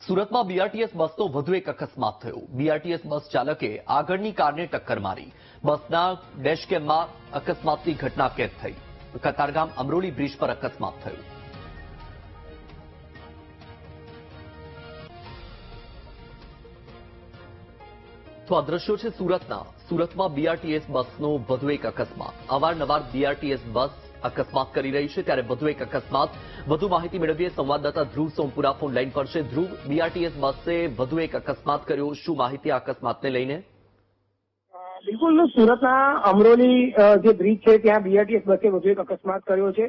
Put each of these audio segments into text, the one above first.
સુરતમાં બીઆરટીએસ બસનો વધુ એક અકસ્માત થયો। બીઆરટીએસ બસ ચાલકે આગળની કારને ટક્કર મારી। બસના ડેશકેમમાં અકસ્માતની ઘટના કેદ થઈ। કતારગામ અમરોલી બ્રિજ પર અકસ્માત થયો। તો આ દ્રશ્યો છે સુરતમાં બીઆરટીએસ બસનો વધુ એક અકસ્માત। અવારનવાર બીઆરટીએસ બસ અકસ્માત કરી રહી છે, ત્યારે વધુ એક અકસ્માત। વધુ માહિતી મેળવીએ સંવાદદાતા ધ્રુવ સોમપુરા ફોન લાઈન પર છે। ધ્રુવ, બીઆરટીએસ બસે વધુ એક અકસ્માત કર્યો, શું માહિતી આ અકસ્માતને લઈને? બિલકુલ, સુરતના અમરોલી જે બ્રિજ છે ત્યાં બીઆરટીએસ બસે વધુ એક અકસ્માત કર્યો છે।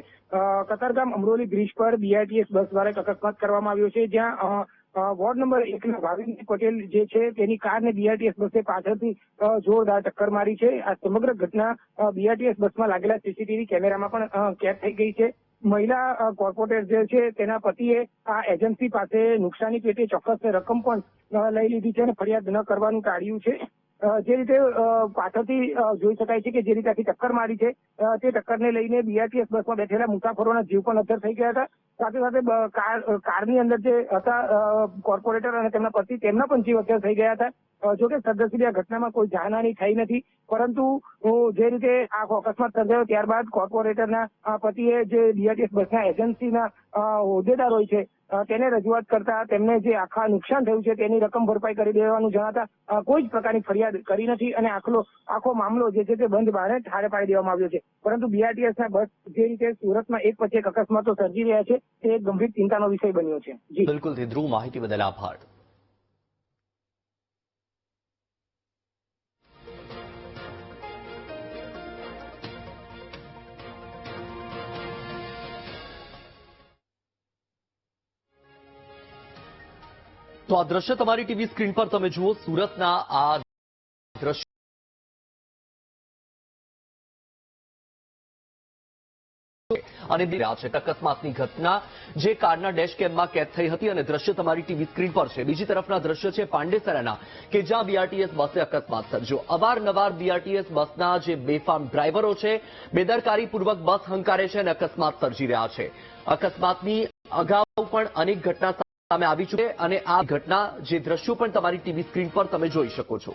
કતારગામ અમરોલી બ્રિજ પર બીઆરટીએસ બસ દ્વારા એક અકસ્માત કરવામાં આવ્યો છે, જ્યાં વોર્ડ નંબર 1 ના ભાવિન પટેલ જે છે તેની કારને બીઆરટીએસ બસે પાછળથી જોરદાર ટક્કર મારી છે। આ સમગ્ર ઘટના બીઆરટીએસ બસમાં લાગેલા સીસીટીવી કેમેરામાં પણ કેદ થઈ ગઈ છે। મહિલા કોર્પોરેટર જે છે તેના પતિએ આ એજન્સી પાસે નુકસાની પેટે ચોક્કસ રકમ પણ લઈ લીધી છે અને ફરિયાદ ન કરવાનું ટાળ્યું છે। જે રીતે પાછળથી જોઈ શકાય છે કે જે રીતે આખી ટક્કર મારી છે તે ટક્કરને લઈને બીઆરટીએસ બસમાં બેઠેલા મુસાફરોના જીવ પણ અસર થઈ ગયા હતા। સાથે સાથે કારની અંદર જે હતા કોર્પોરેટર અને તેમના પતિ, તેમના પણ જીવ અસર થઈ ગયા હતા। જોકે સદનસીબે આ ઘટનામાં કોઈ જાનહાની થઈ નથી, પરંતુ જે રીતે આ અકસ્માત સર્જાયો ત્યારબાદ કોર્પોરેટરના પતિએ જે બીઆરટીએસ બસના એજન્સીના હોદ્દેદાર હોય છે તેને રજૂઆત કરતા તેમને જે આખા નુકસાન થયું છે તેની રકમ ભરપાઈ કરી દેવાનું જણાતા કોઈ જ પ્રકારની ફરિયાદ કરી નથી અને આખો મામલો જે છે તે બંધ બારણે ઠારે પાડી દેવામાં આવ્યો છે। પરંતુ બીઆરટીએસના બસ જે રીતે સુરતમાં એક પછી એક અકસ્માતો સર્જી રહ્યા છે તે એક ગંભીર ચિંતાનો વિષય બન્યો છે। જી બિલકુલ, ધ્રુવ, માહિતી બદલ આભાર। તો આ દ્રશ્ય તમારી ટીવી સ્ક્રીન પર તમે જુઓ। સુરતના આ દ્રશ્ય અને રહ્યા છે અકસ્માતની ઘટના જે કારના ડેશકેમમાં કેદ થઈ હતી અને દ્રશ્ય તમારી ટીવી સ્ક્રીન પર છે। બીજી તરફના દ્રશ્ય છે પાંડેસરાના, કે જ્યાં બીઆરટીએસ બસે અકસ્માત સર્જ્યો। અવારનવાર બીઆરટીએસ બસના જે બેફામ ડ્રાઈવરો છે બેદરકારીપૂર્વક બસ હંકારે છે અને અકસ્માત સર્જી રહ્યા છે। અકસ્માતની અગાઉ પણ અનેક ઘટના સામે આવી ચૂકી છે અને આ ઘટના જે દ્રશ્યો પણ તમારી ટીવી સ્ક્રીન પર તમે જોઈ શકો છો।